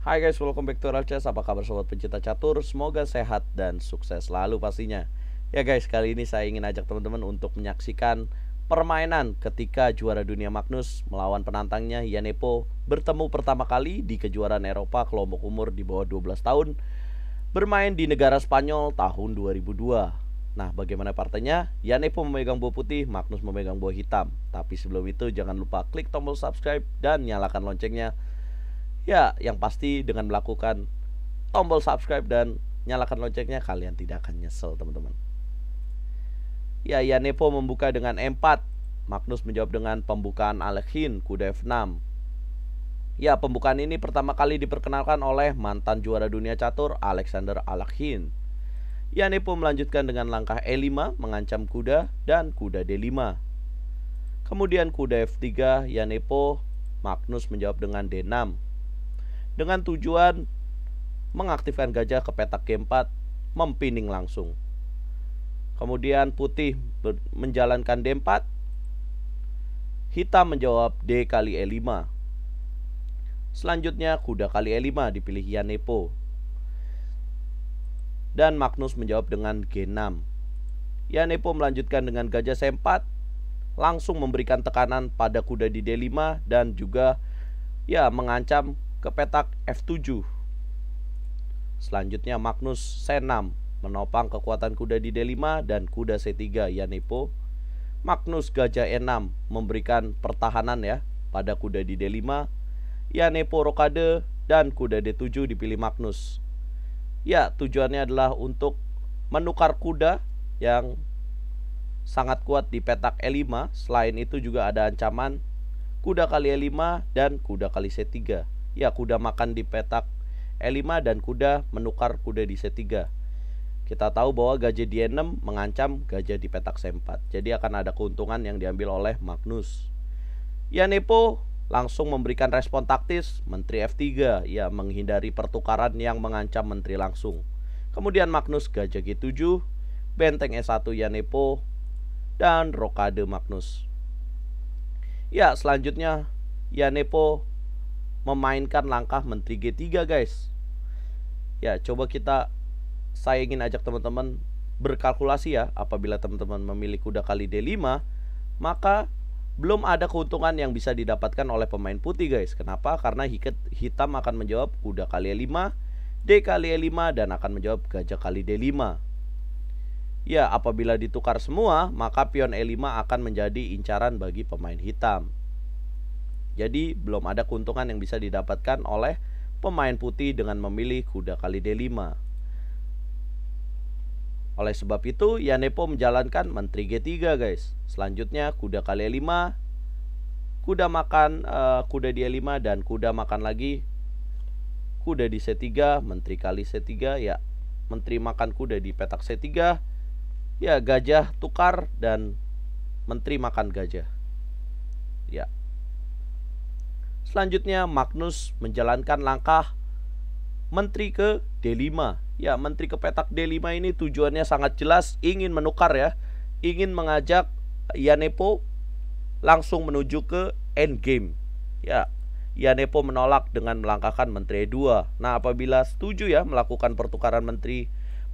Hai guys, welcome back to Real Chess. Apa kabar sobat pencinta catur? Semoga sehat dan sukses selalu pastinya. Ya guys, kali ini saya ingin ajak teman-teman untuk menyaksikan permainan ketika juara dunia Magnus melawan penantangnya Yanepo bertemu pertama kali di kejuaraan Eropa kelompok umur di bawah 12 tahun, bermain di negara Spanyol tahun 2002. Nah, bagaimana partainya? Yanepo memegang buah putih, Magnus memegang buah hitam. Tapi sebelum itu jangan lupa klik tombol subscribe dan nyalakan loncengnya. Ya, yang pasti dengan melakukan tombol subscribe dan nyalakan loncengnya kalian tidak akan nyesel teman-teman. Ya, Yanepo membuka dengan E4. Magnus menjawab dengan pembukaan Alekhine, kuda F6. Ya, pembukaan ini pertama kali diperkenalkan oleh mantan juara dunia catur Alexander Alekhine. Yanepo melanjutkan dengan langkah E5 mengancam kuda dan kuda D5. Kemudian kuda F3 Yanepo, Magnus menjawab dengan D6. Dengan tujuan mengaktifkan gajah ke petak G4, mempining langsung. Kemudian putih menjalankan D4, hitam menjawab D kali E5. Selanjutnya kuda kali E5 dipilih Yanepo, dan Magnus menjawab dengan G6. Yanepo melanjutkan dengan gajah C4, langsung memberikan tekanan pada kuda di D5 dan juga ya mengancam ke petak F7. Selanjutnya Magnus C6 menopang kekuatan kuda di D5 dan kuda C3 Yanepo. Magnus gajah E6 memberikan pertahanan ya pada kuda di D5. Yanepo rokade dan kuda D7 dipilih Magnus. Ya, tujuannya adalah untuk menukar kuda yang sangat kuat di petak E5. Selain itu juga ada ancaman kuda kali E5 dan kuda kali C3. Ya, kuda makan di petak E5 dan kuda menukar kuda di C3. Kita tahu bahwa gajah di E6 mengancam gajah di petak C4. Jadi akan ada keuntungan yang diambil oleh Magnus. Yanepo langsung memberikan respon taktis, menteri F3, ya menghindari pertukaran yang mengancam menteri langsung. Kemudian Magnus gajah G7, benteng E1 Yanepo, dan rokade Magnus. Ya, selanjutnya Yanepo memainkan langkah menteri G3 guys. Ya, coba saya ingin ajak teman-teman berkalkulasi ya. Apabila teman-teman memilih kuda kali D5, maka belum ada keuntungan yang bisa didapatkan oleh pemain putih guys. Kenapa? Karena hitam akan menjawab kuda kali E5, D kali E5, dan akan menjawab gajah kali D5. Ya, apabila ditukar semua, maka pion E5 akan menjadi incaran bagi pemain hitam. Jadi belum ada keuntungan yang bisa didapatkan oleh pemain putih dengan memilih kuda kali D5. Oleh sebab itu Yanepo menjalankan menteri G3 guys. Selanjutnya kuda kali E5, kuda makan kuda di E5 dan kuda makan lagi kuda di C3, menteri kali C3, ya menteri makan kuda di petak C3. Ya, gajah tukar dan menteri makan gajah. Ya. Selanjutnya Magnus menjalankan langkah menteri ke D5. Ya, menteri ke petak D5 ini tujuannya sangat jelas, ingin menukar ya, ingin mengajak Yanepo langsung menuju ke endgame. Ya, Yanepo menolak dengan melangkahkan menteri E2. Nah, apabila setuju ya melakukan pertukaran menteri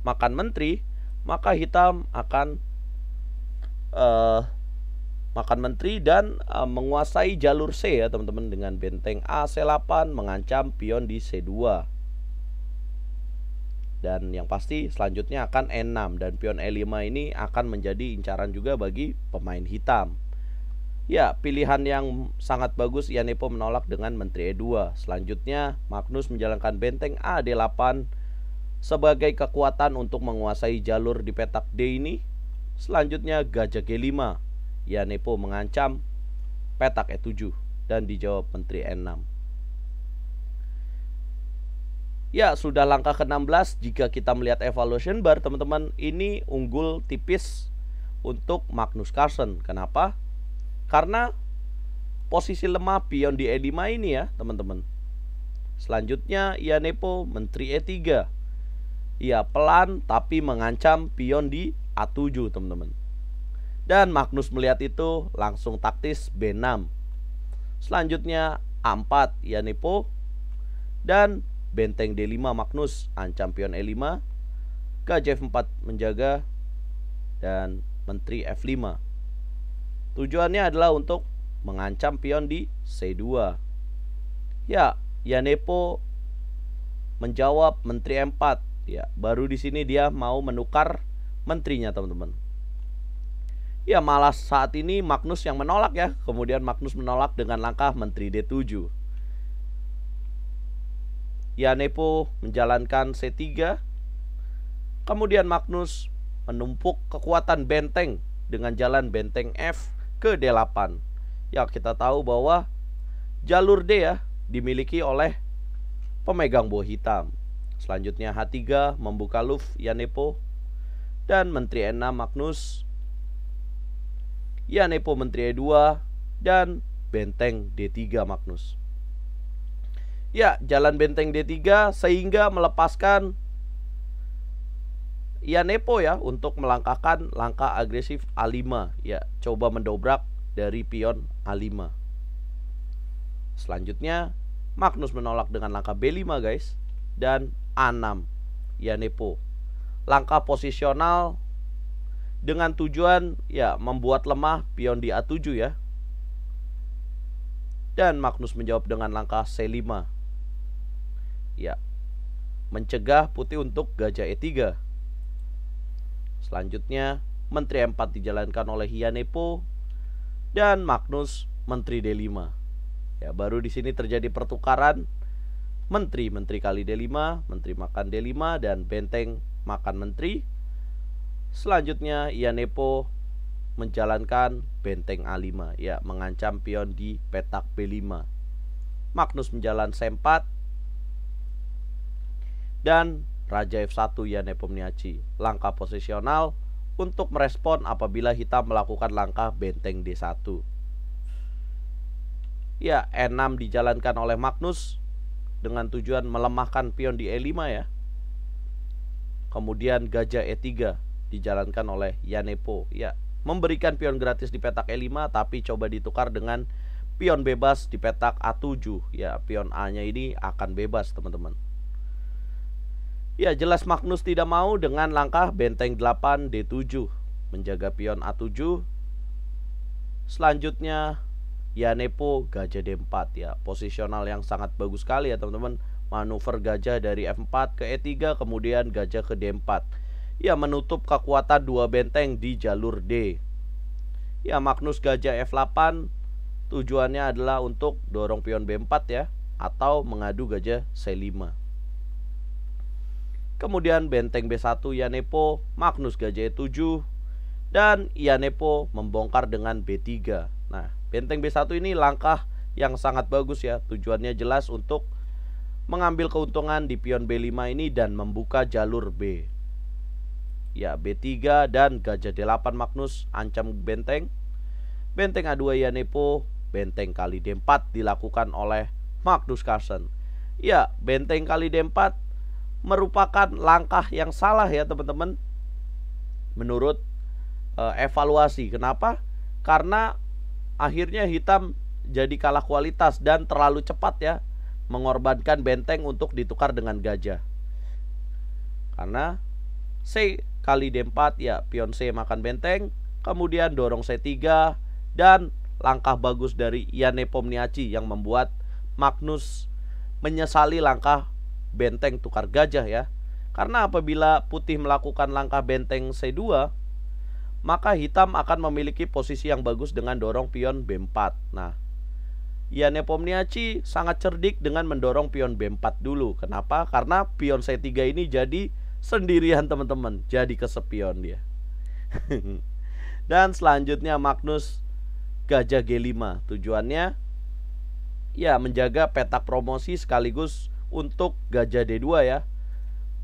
makan menteri, maka hitam akan makan menteri dan menguasai jalur C ya teman-teman, dengan benteng A C8 mengancam pion di C2. Dan yang pasti selanjutnya akan E6 dan pion E5 ini akan menjadi incaran juga bagi pemain hitam. Ya, pilihan yang sangat bagus. Yanepo menolak dengan menteri E2. Selanjutnya Magnus menjalankan benteng A D8 sebagai kekuatan untuk menguasai jalur di petak D ini. Selanjutnya gajah G5. Yanepo mengancam petak E7 dan dijawab menteri E6. Ya, sudah langkah ke-16. Jika kita melihat evaluation bar teman-teman, ini unggul tipis untuk Magnus Carlsen. Kenapa? Karena posisi lemah pion di E5 ini ya teman-teman. Selanjutnya Yanepo menteri E3. Ya, pelan tapi mengancam pion di A7 teman-teman. Dan Magnus melihat itu langsung taktis B6. Selanjutnya A4 Yanepo, dan benteng D5 Magnus ancam pion E5, gajah F4 menjaga, dan menteri F5. Tujuannya adalah untuk mengancam pion di C2. Ya, Yanepo menjawab menteri M4. Ya, baru di sini dia mau menukar menterinya, teman-teman. Ya, malah saat ini Magnus yang menolak ya. Kemudian Magnus menolak dengan langkah menteri D7. Yanepo menjalankan C3. Kemudian Magnus menumpuk kekuatan benteng dengan jalan benteng F ke D8. Ya, kita tahu bahwa jalur D ya dimiliki oleh pemegang buah hitam. Selanjutnya H3 membuka luff Yanepo dan menteri E6 Magnus. Yanepo menteri E2 dan benteng D3 Magnus. Ya, jalan benteng D3 sehingga melepaskan Yanepo ya untuk melangkahkan langkah agresif A5. Ya, coba mendobrak dari pion A5. Selanjutnya Magnus menolak dengan langkah B5 guys, dan A6 Yanepo. Langkah posisional dengan tujuan ya membuat lemah pion di A7 ya. Dan Magnus menjawab dengan langkah C5. Ya, mencegah putih untuk gajah E3. Selanjutnya menteri M4 dijalankan oleh Yanepo dan Magnus menteri D5. Ya, baru di sini terjadi pertukaran menteri kali D5, menteri makan D5 dan benteng makan menteri. Selanjutnya Yanepo menjalankan benteng A5 ya, mengancam pion di petak B5. Magnus menjalan C4 dan raja F1 Yanepo meniaci. Langkah posisional untuk merespon apabila hitam melakukan langkah benteng D1. Ya, E6 dijalankan oleh Magnus dengan tujuan melemahkan pion di E5 ya. Kemudian gajah E3 dijalankan oleh Yanepo. Ya, memberikan pion gratis di petak E5 tapi coba ditukar dengan pion bebas di petak A7. Ya, pion A-nya ini akan bebas, teman-teman. Ya, jelas Magnus tidak mau dengan langkah benteng 8 D7 menjaga pion A7. Selanjutnya Yanepo gajah D4 ya, posisional yang sangat bagus sekali ya teman-teman. Manuver gajah dari F4 ke E3 kemudian gajah ke D4. Ya, menutup kekuatan dua benteng di jalur D. Ya, Magnus gajah F8 tujuannya adalah untuk dorong pion B4 ya, atau mengadu gajah C5. Kemudian benteng B1 Yanepo, Magnus gajah E7 dan Yanepo membongkar dengan B3. Nah, benteng B1 ini langkah yang sangat bagus ya. Tujuannya jelas untuk mengambil keuntungan di pion B5 ini dan membuka jalur B. Ya, B3 dan gajah D8 Magnus ancam benteng. Benteng A2 Yanepo, benteng kali D4 dilakukan oleh Magnus Carlsen. Ya, benteng kali D4 merupakan langkah yang salah ya teman-teman, menurut evaluasi. Kenapa? Karena akhirnya hitam jadi kalah kualitas dan terlalu cepat ya, mengorbankan benteng untuk ditukar dengan gajah. Karena C kali D4 ya, pion C makan benteng, kemudian dorong C3 dan langkah bagus dari Yanepo meniaci yang membuat Magnus menyesali langkah benteng tukar gajah ya. Karena apabila putih melakukan langkah benteng C2, maka hitam akan memiliki posisi yang bagus dengan dorong pion B4. Nah, Yanepo meniaci sangat cerdik dengan mendorong pion B4 dulu. Kenapa? Karena pion C3 ini jadi sendirian teman-teman, jadi kesepion dia. Dan selanjutnya Magnus gajah G5. Tujuannya ya menjaga petak promosi sekaligus untuk gajah D2 ya,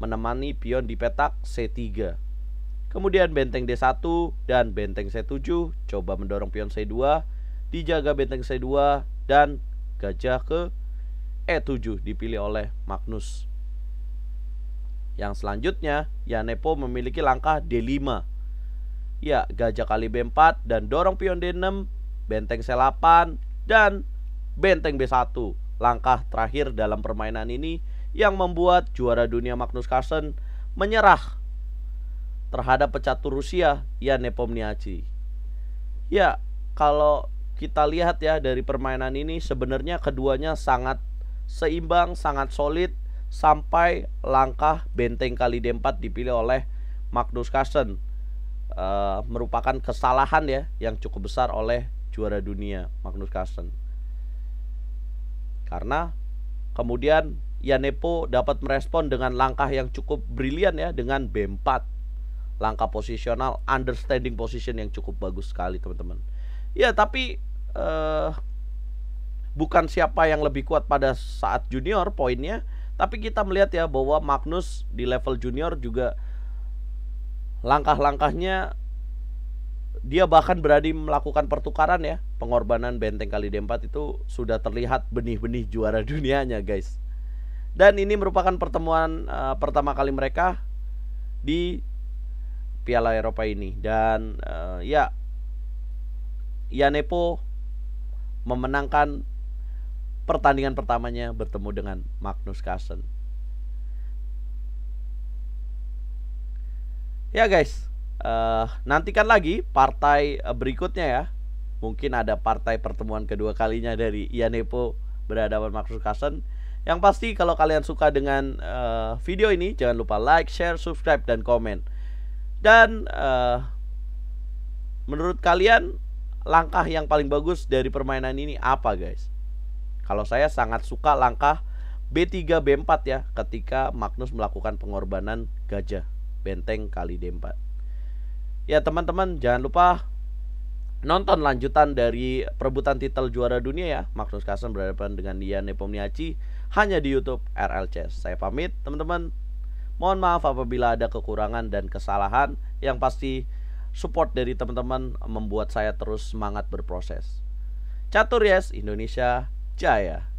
menemani pion di petak C3. Kemudian benteng D1 dan benteng C7 coba mendorong pion C2, dijaga benteng C2 dan gajah ke E7 dipilih oleh Magnus. Yang selanjutnya Yanepo memiliki langkah D5. Ya, gajah kali B4 dan dorong pion D6, benteng C8 dan benteng B1. Langkah terakhir dalam permainan ini yang membuat juara dunia Magnus Carlsen menyerah terhadap pecatur Rusia Jan Nepomniachtchi. Ya, kalau kita lihat ya dari permainan ini, sebenarnya keduanya sangat seimbang, sangat solid sampai langkah benteng kali D4 dipilih oleh Magnus Carlsen. Merupakan kesalahan ya yang cukup besar oleh juara dunia Magnus Carlsen. Karena kemudian Jan Nepo dapat merespon dengan langkah yang cukup brilian ya, dengan B4. Langkah posisional, understanding position yang cukup bagus sekali teman-teman. Ya, tapi bukan siapa yang lebih kuat pada saat junior poinnya, tapi kita melihat ya bahwa Magnus di level junior juga langkah-langkahnya dia bahkan berani melakukan pertukaran ya. Pengorbanan benteng kali D4 itu sudah terlihat benih-benih juara dunianya guys. Dan ini merupakan pertemuan pertama kali mereka di Piala Eropa ini. Dan ya, Jan Nepo memenangkan pertandingan pertamanya bertemu dengan Magnus Carlsen. Ya guys, nantikan lagi partai berikutnya ya. Mungkin ada partai pertemuan kedua kalinya dari Jan Nepo berhadapan Magnus Carlsen. Yang pasti kalau kalian suka dengan video ini, jangan lupa like, share, subscribe, dan komen. Dan menurut kalian langkah yang paling bagus dari permainan ini apa guys? Kalau saya sangat suka langkah B3 B4 ya, ketika Magnus melakukan pengorbanan gajah benteng kali D4. Ya teman-teman, jangan lupa nonton lanjutan dari perebutan titel juara dunia ya, Magnus Carlsen berhadapan dengan Jan Nepomniachtchi, hanya di YouTube RL Chess. Saya pamit teman-teman. Mohon maaf apabila ada kekurangan dan kesalahan. Yang pasti support dari teman-teman membuat saya terus semangat berproses. Catur Yes, Indonesia Jaya.